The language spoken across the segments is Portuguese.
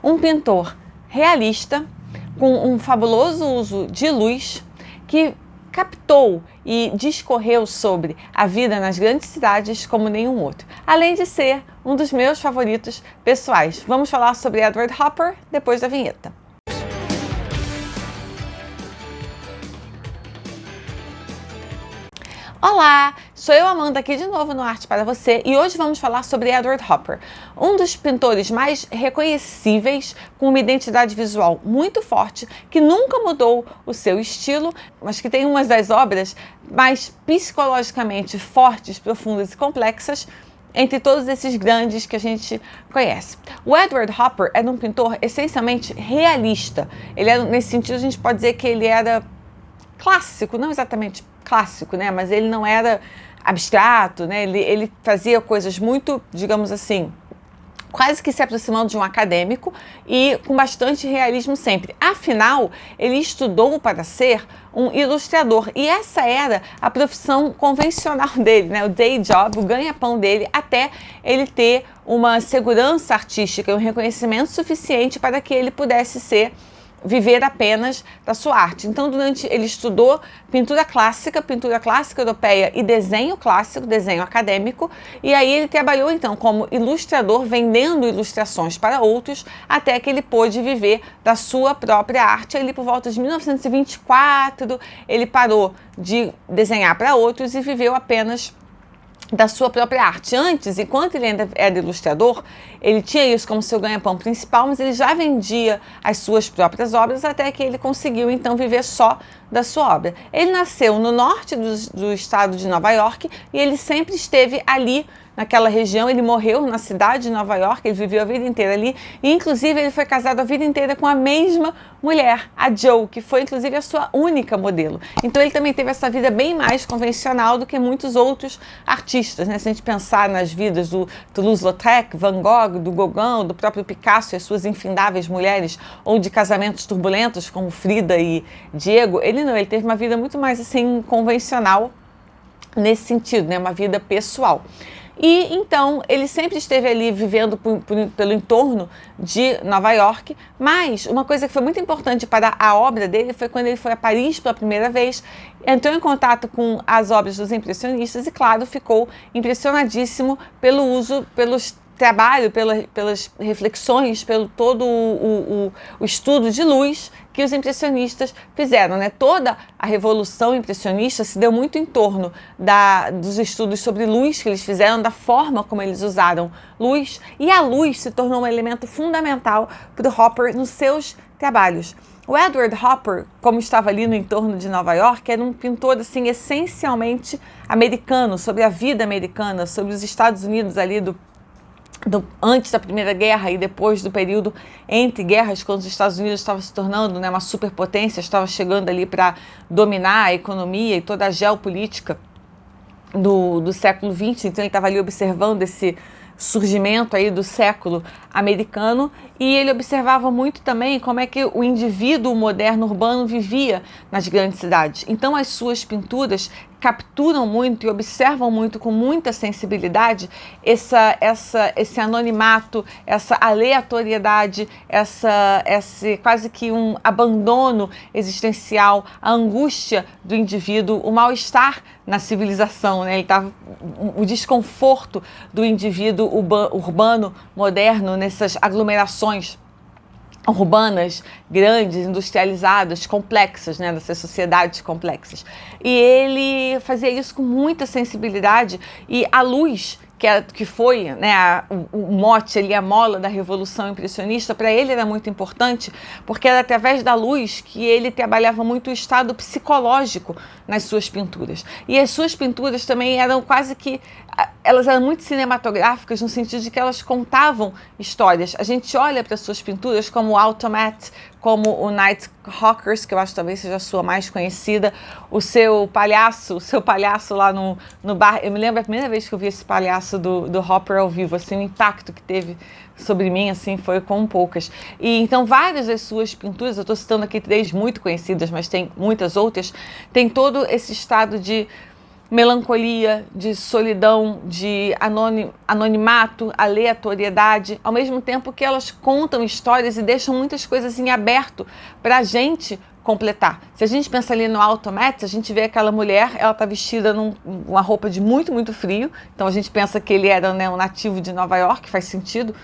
um pintor realista, com um fabuloso uso de luz, que captou e discorreu sobre a vida nas grandes cidades como nenhum outro, além de ser um dos meus favoritos pessoais. Vamos falar sobre Edward Hopper depois da vinheta. Olá, sou eu, Amanda, aqui de novo no Arte para Você, e hoje vamos falar sobre Edward Hopper, um dos pintores mais reconhecíveis, com uma identidade visual muito forte, que nunca mudou o seu estilo, mas que tem umas das obras mais psicologicamente fortes, profundas e complexas entre todos esses grandes que a gente conhece. O Edward Hopper era um pintor essencialmente realista. Ele era, nesse sentido, a gente pode dizer que ele era clássico, não exatamente clássico, né? Mas ele não era abstrato, né? Ele fazia coisas muito, digamos assim, quase que se aproximando de um acadêmico e com bastante realismo sempre. Afinal, ele estudou para ser um ilustrador e essa era a profissão convencional dele, né? O day job, o ganha-pão dele, até ele ter uma segurança artística e um reconhecimento suficiente para que ele pudesse viver apenas da sua arte. Então, ele estudou pintura clássica europeia e desenho clássico, desenho acadêmico, e aí ele trabalhou então como ilustrador, vendendo ilustrações para outros, até que ele pôde viver da sua própria arte. Ali por volta de 1924, ele parou de desenhar para outros e viveu apenas da sua própria arte. Antes, enquanto ele ainda era ilustrador, ele tinha isso como seu ganha-pão principal, mas ele já vendia as suas próprias obras até que ele conseguiu então viver só da sua obra. Ele nasceu no norte do estado de Nova York e ele sempre esteve ali naquela região. Ele morreu na cidade de Nova York, ele viveu a vida inteira ali e inclusive ele foi casado a vida inteira com a mesma mulher, a Jo, que foi inclusive a sua única modelo. Então ele também teve essa vida bem mais convencional do que muitos outros artistas, né? Se a gente pensar nas vidas do Toulouse-Lautrec, Van Gogh, do Gauguin, do próprio Picasso e as suas infindáveis mulheres, ou de casamentos turbulentos como Frida e Diego, ele teve uma vida muito mais assim convencional nesse sentido, né? Uma vida pessoal. E então ele sempre esteve ali vivendo pelo entorno de Nova York, mas uma coisa que foi muito importante para a obra dele foi quando ele foi a Paris pela primeira vez, entrou em contato com as obras dos impressionistas e, claro, ficou impressionadíssimo pelo uso, pelos trabalho, pelas reflexões, pelo todo o estudo de luz que os impressionistas fizeram, né? Toda a revolução impressionista se deu muito em torno dos estudos sobre luz que eles fizeram, da forma como eles usaram luz, e a luz se tornou um elemento fundamental para o Hopper nos seus trabalhos. O Edward Hopper, como estava ali no entorno de Nova York, era um pintor assim essencialmente americano, sobre a vida americana, sobre os Estados Unidos ali antes da Primeira Guerra e depois do período entre guerras, quando os Estados Unidos estavam se tornando, né, uma superpotência, estava chegando ali para dominar a economia e toda a geopolítica do século XX. Então ele estava ali observando esse surgimento aí do século americano e ele observava muito também como é que o indivíduo moderno urbano vivia nas grandes cidades. Então as suas pinturas capturam muito e observam muito, com muita sensibilidade, esse anonimato, essa aleatoriedade, esse quase que um abandono existencial, a angústia do indivíduo, o mal-estar na civilização, né? O desconforto do indivíduo urbano moderno nessas aglomerações urbanas, grandes, industrializadas, complexas, né, dessas sociedades complexas. E ele fazia isso com muita sensibilidade e a luz, que foi, né, o mote ali, a mola da Revolução Impressionista, para ele era muito importante, porque era através da luz que ele trabalhava muito o estado psicológico nas suas pinturas. E as suas pinturas também eram quase que, elas eram muito cinematográficas, no sentido de que elas contavam histórias. A gente olha para as suas pinturas como o Automat, como o Nighthawkers, que eu acho que talvez seja a sua mais conhecida, o seu palhaço lá no bar. Eu me lembro a primeira vez que eu vi esse palhaço do Hopper ao vivo, assim, o impacto que teve sobre mim, assim, foi como poucas. E então várias das suas pinturas, eu estou citando aqui 3 muito conhecidas, mas tem muitas outras, tem todo esse estado de melancolia, de solidão, de anonimato, aleatoriedade, ao mesmo tempo que elas contam histórias e deixam muitas coisas em aberto para a gente completar. Se a gente pensa ali no Automatic, a gente vê aquela mulher, ela está vestida numa roupa de muito, muito frio, então a gente pensa que ele era, né, um nativo de Nova York, faz sentido,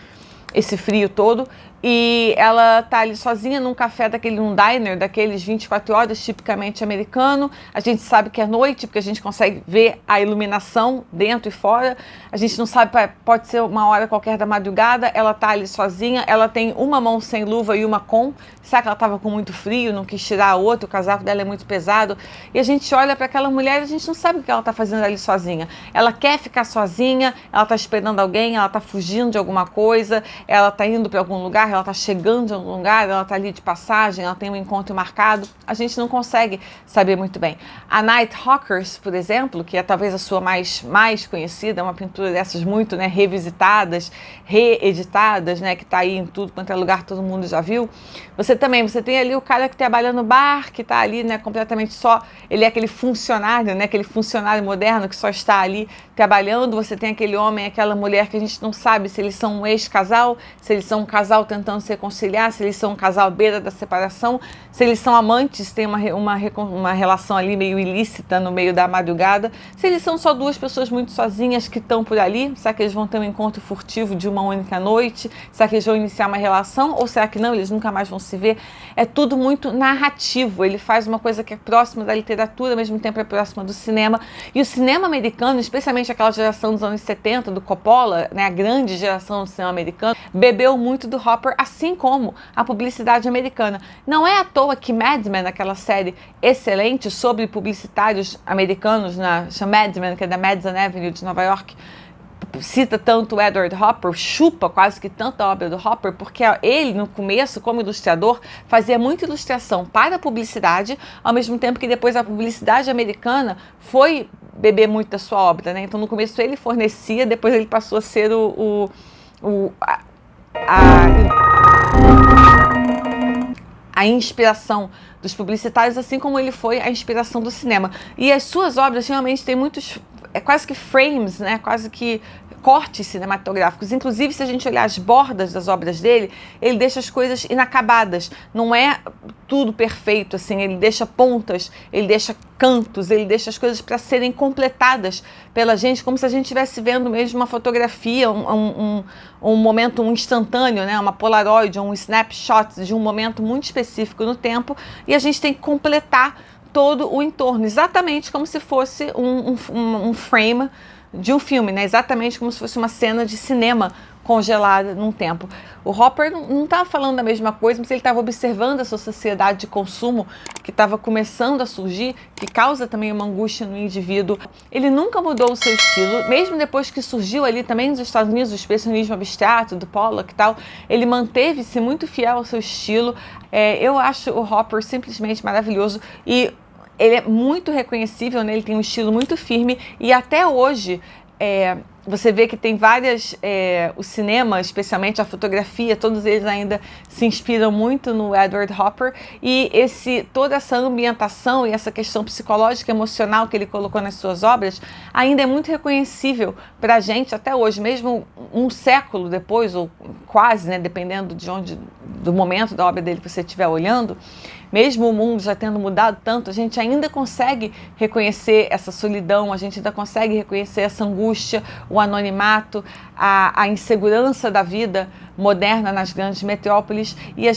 esse frio todo, e ela tá ali sozinha num café num diner daqueles 24 horas, tipicamente americano. A gente sabe que é noite, porque a gente consegue ver a iluminação dentro e fora. A gente não sabe, pode ser uma hora qualquer da madrugada. Ela tá ali sozinha, ela tem uma mão sem luva e uma com. Será que ela tava com muito frio, não quis tirar a outra, o casaco dela é muito pesado? E a gente olha para aquela mulher e a gente não sabe o que ela tá fazendo ali sozinha. Ela quer ficar sozinha, ela tá esperando alguém, ela tá fugindo de alguma coisa, ela tá indo para algum lugar, ela está chegando em algum lugar, ela está ali de passagem, ela tem um encontro marcado, a gente não consegue saber muito bem. A Nighthawkers, por exemplo, que é talvez a sua mais conhecida, uma pintura dessas muito, né, revisitadas, reeditadas, né, que está aí em tudo quanto é lugar, todo mundo já viu. Você tem ali o cara que trabalha no bar, que está ali, né, completamente só, ele é aquele funcionário, né, aquele funcionário moderno que só está ali trabalhando. Você tem aquele homem, aquela mulher que a gente não sabe se eles são um ex-casal, se eles são um casal tentando se reconciliar, se eles são um casal à beira da separação, se eles são amantes, tem uma relação ali meio ilícita no meio da madrugada, se eles são só duas pessoas muito sozinhas que estão por ali, será que eles vão ter um encontro furtivo de uma única noite, será que eles vão iniciar uma relação, ou será que não, eles nunca mais vão se ver? É tudo muito narrativo, ele faz uma coisa que é próxima da literatura, ao mesmo tempo é próxima do cinema, e o cinema americano, especialmente aquela geração dos anos 70, do Coppola, né, a grande geração do cinema americano, bebeu muito do Hopper, assim como a publicidade americana. Não é à toa que Mad Men, aquela série excelente sobre publicitários americanos, chama Mad Men, que é da Madison Avenue de Nova York, cita tanto o Edward Hopper, chupa quase que tanto a obra do Hopper, porque ele, no começo, como ilustrador, fazia muita ilustração para a publicidade, ao mesmo tempo que depois a publicidade americana foi beber muito da sua obra, né? Então, no começo ele fornecia, depois ele passou a ser a inspiração dos publicitários, assim como ele foi a inspiração do cinema. E as suas obras realmente têm muitos, quase que frames, né? Quase que cortes cinematográficos. Inclusive, se a gente olhar as bordas das obras dele, ele deixa as coisas inacabadas. Não é tudo perfeito, assim. Ele deixa pontas, ele deixa cantos, ele deixa as coisas para serem completadas pela gente, como se a gente estivesse vendo mesmo uma fotografia, um momento instantâneo, né? Uma Polaroid, um snapshot de um momento muito específico no tempo, e a gente tem que completar todo o entorno, exatamente como se fosse um frame de um filme, né? Exatamente como se fosse uma cena de cinema congelada num tempo. O Hopper não estava falando da mesma coisa, mas ele estava observando essa sociedade de consumo que estava começando a surgir, que causa também uma angústia no indivíduo. Ele nunca mudou o seu estilo, mesmo depois que surgiu ali também nos Estados Unidos o expressionismo abstrato do Pollock e tal, ele manteve-se muito fiel ao seu estilo. Eu acho o Hopper simplesmente maravilhoso e ele é muito reconhecível, né? Ele tem um estilo muito firme e até hoje você vê que tem várias, o cinema, especialmente a fotografia, todos eles ainda se inspiram muito no Edward Hopper, e toda essa ambientação e essa questão psicológica, emocional que ele colocou nas suas obras ainda é muito reconhecível para a gente até hoje, mesmo um século depois, ou quase, né, dependendo do momento da obra dele que você estiver olhando. Mesmo o mundo já tendo mudado tanto, a gente ainda consegue reconhecer essa solidão, a gente ainda consegue reconhecer essa angústia, o anonimato, a insegurança da vida moderna nas grandes metrópoles, e é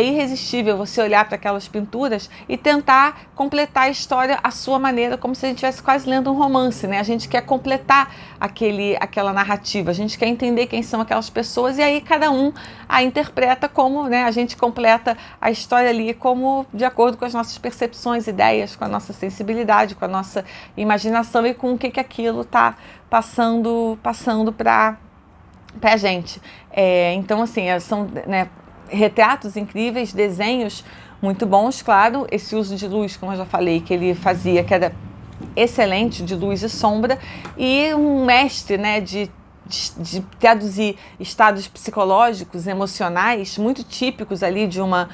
irresistível você olhar para aquelas pinturas e tentar completar a história à sua maneira, como se a gente estivesse quase lendo um romance, né? A gente quer completar aquela narrativa, a gente quer entender quem são aquelas pessoas, e aí cada um a interpreta como, né? A gente completa a história ali como de acordo com as nossas percepções, ideias, com a nossa sensibilidade, com a nossa imaginação e com o que aquilo está passando para a gente. Então, assim, são, né, retratos incríveis, desenhos muito bons, claro. Esse uso de luz, como eu já falei, que ele fazia, que era excelente, de luz e sombra, e um mestre, né, de de traduzir estados psicológicos, emocionais, muito típicos ali de uma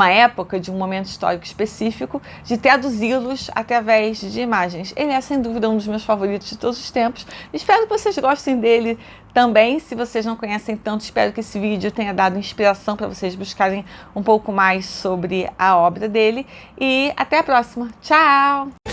época, de um momento histórico específico, de traduzi-los através de imagens. Ele é, sem dúvida, um dos meus favoritos de todos os tempos. Espero que vocês gostem dele também. Se vocês não conhecem tanto, espero que esse vídeo tenha dado inspiração para vocês buscarem um pouco mais sobre a obra dele. E até a próxima. Tchau!